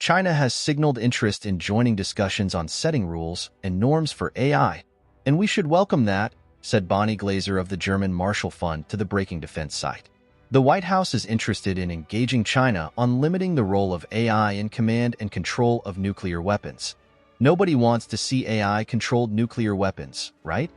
China has signaled interest in joining discussions on setting rules and norms for AI, and we should welcome that, said Bonnie Glaser of the German Marshall Fund to the Breaking Defense site. The White House is interested in engaging China on limiting the role of AI in command and control of nuclear weapons. Nobody wants to see AI-controlled nuclear weapons, right?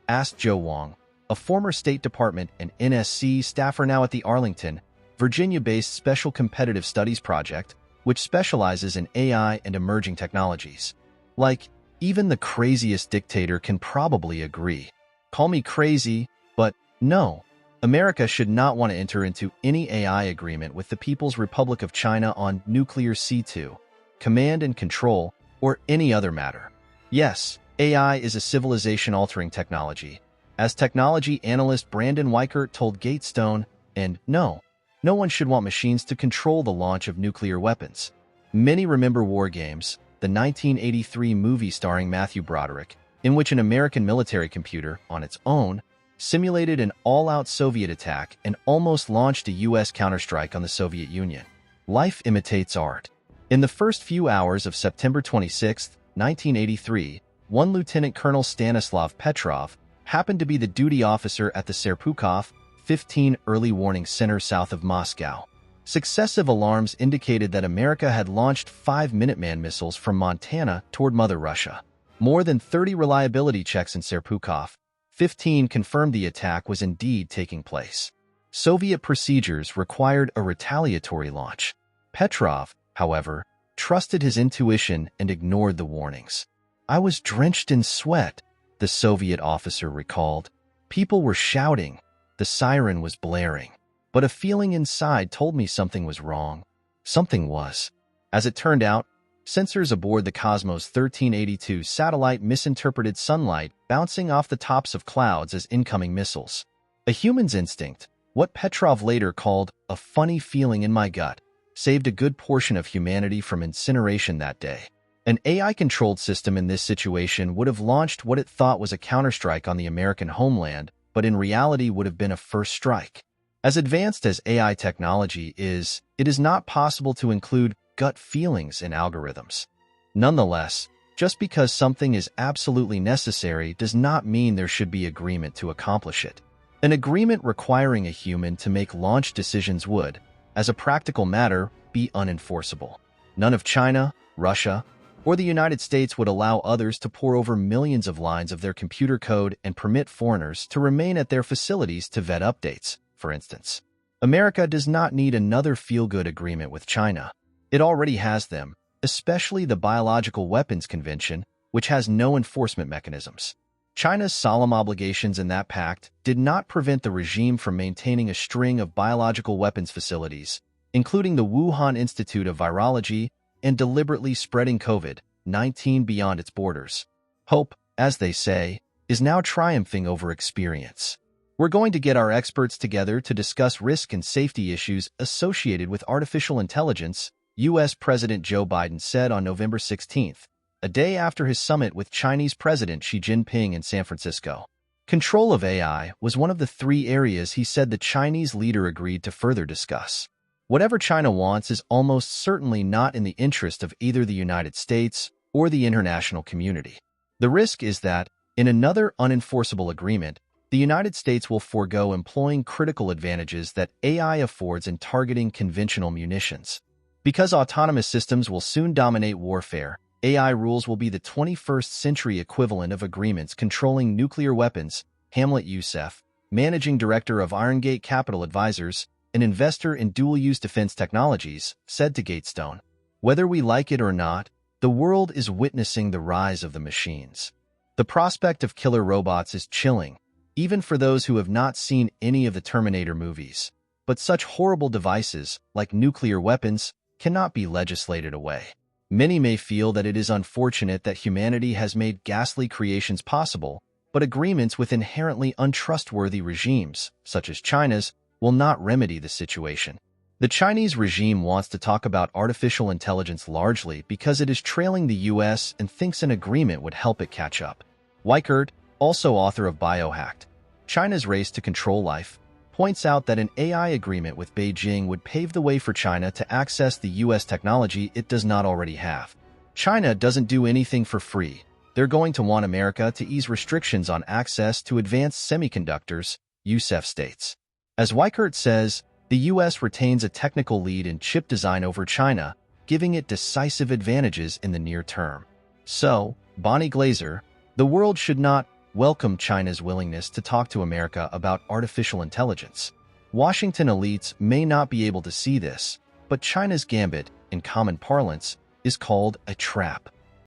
Asked Joe Wong, a former State Department and NSC staffer now at the Arlington, Virginia-based Special Competitive Studies Project, which specializes in AI and emerging technologies. Like, even the craziest dictator can probably agree. Call me crazy, but no. America should not want to enter into any AI agreement with the People's Republic of China on nuclear C2, command and control, or any other matter. Yes, AI is a civilization-altering technology, as technology analyst Brandon Weichert told Gatestone, and no one should want machines to control the launch of nuclear weapons. Many remember War Games, the 1983 movie starring Matthew Broderick, in which an American military computer, on its own, simulated an all-out Soviet attack and almost launched a U.S. counterstrike on the Soviet Union. Life imitates art. In the first few hours of September 26, 1983, one Lieutenant Colonel Stanislav Petrov happened to be the duty officer at the Serpukhov 15 Early Warning Center south of Moscow. Successive alarms indicated that America had launched 5 Minuteman missiles from Montana toward Mother Russia. More than 30 reliability checks in Serpukhov 15 confirmed the attack was indeed taking place. Soviet procedures required a retaliatory launch. Petrov, however, trusted his intuition and ignored the warnings. "I was drenched in sweat," the Soviet officer recalled. "People were shouting. The siren was blaring. But a feeling inside told me something was wrong. Something was." As it turned out, sensors aboard the Cosmos 1382 satellite misinterpreted sunlight bouncing off the tops of clouds as incoming missiles. A human's instinct, what Petrov later called a funny feeling in my gut, saved a good portion of humanity from incineration that day. An AI-controlled system in this situation would have launched what it thought was a counterstrike on the American homeland, but in reality would have been a first strike. As advanced as AI technology is, it is not possible to include gut feelings in algorithms. Nonetheless, just because something is absolutely necessary does not mean there should be agreement to accomplish it. An agreement requiring a human to make launch decisions would, as a practical matter, be unenforceable. None of China, Russia, or the United States would allow others to pore over millions of lines of their computer code and permit foreigners to remain at their facilities to vet updates, for instance. America does not need another feel-good agreement with China. It already has them, especially the Biological Weapons Convention, which has no enforcement mechanisms. China's solemn obligations in that pact did not prevent the regime from maintaining a string of biological weapons facilities, including the Wuhan Institute of Virology, and deliberately spreading COVID-19 beyond its borders. Hope, as they say, is now triumphing over experience. We're going to get our experts together to discuss risk and safety issues associated with artificial intelligence, U.S. President Joe Biden said on November 16th, a day after his summit with Chinese President Xi Jinping in San Francisco. Control of AI was one of the 3 areas he said the Chinese leader agreed to further discuss. Whatever China wants is almost certainly not in the interest of either the United States or the international community. The risk is that, in another unenforceable agreement, the United States will forego employing critical advantages that AI affords in targeting conventional munitions. Because autonomous systems will soon dominate warfare, AI rules will be the 21st century equivalent of agreements controlling nuclear weapons, Hamlet Youssef, managing director of Irongate Capital Advisors, an investor in dual-use defense technologies, said to Gatestone. Whether we like it or not, the world is witnessing the rise of the machines. The prospect of killer robots is chilling, even for those who have not seen any of the Terminator movies. But such horrible devices, like nuclear weapons, cannot be legislated away. Many may feel that it is unfortunate that humanity has made ghastly creations possible, but agreements with inherently untrustworthy regimes, such as China's, will not remedy the situation. The Chinese regime wants to talk about artificial intelligence largely because it is trailing the U.S. and thinks an agreement would help it catch up. Weichert, also author of Biohacked, China's Race to Control Life, points out that an AI agreement with Beijing would pave the way for China to access the U.S. technology it does not already have. China doesn't do anything for free. They're going to want America to ease restrictions on access to advanced semiconductors, Youssef states. As Weichert says, the U.S. retains a technical lead in chip design over China, giving it decisive advantages in the near term. So, Bonnie Glaser, the world should not welcome China's willingness to talk to America about artificial intelligence. Washington elites may not be able to see this, but China's gambit, in common parlance, is called a trap.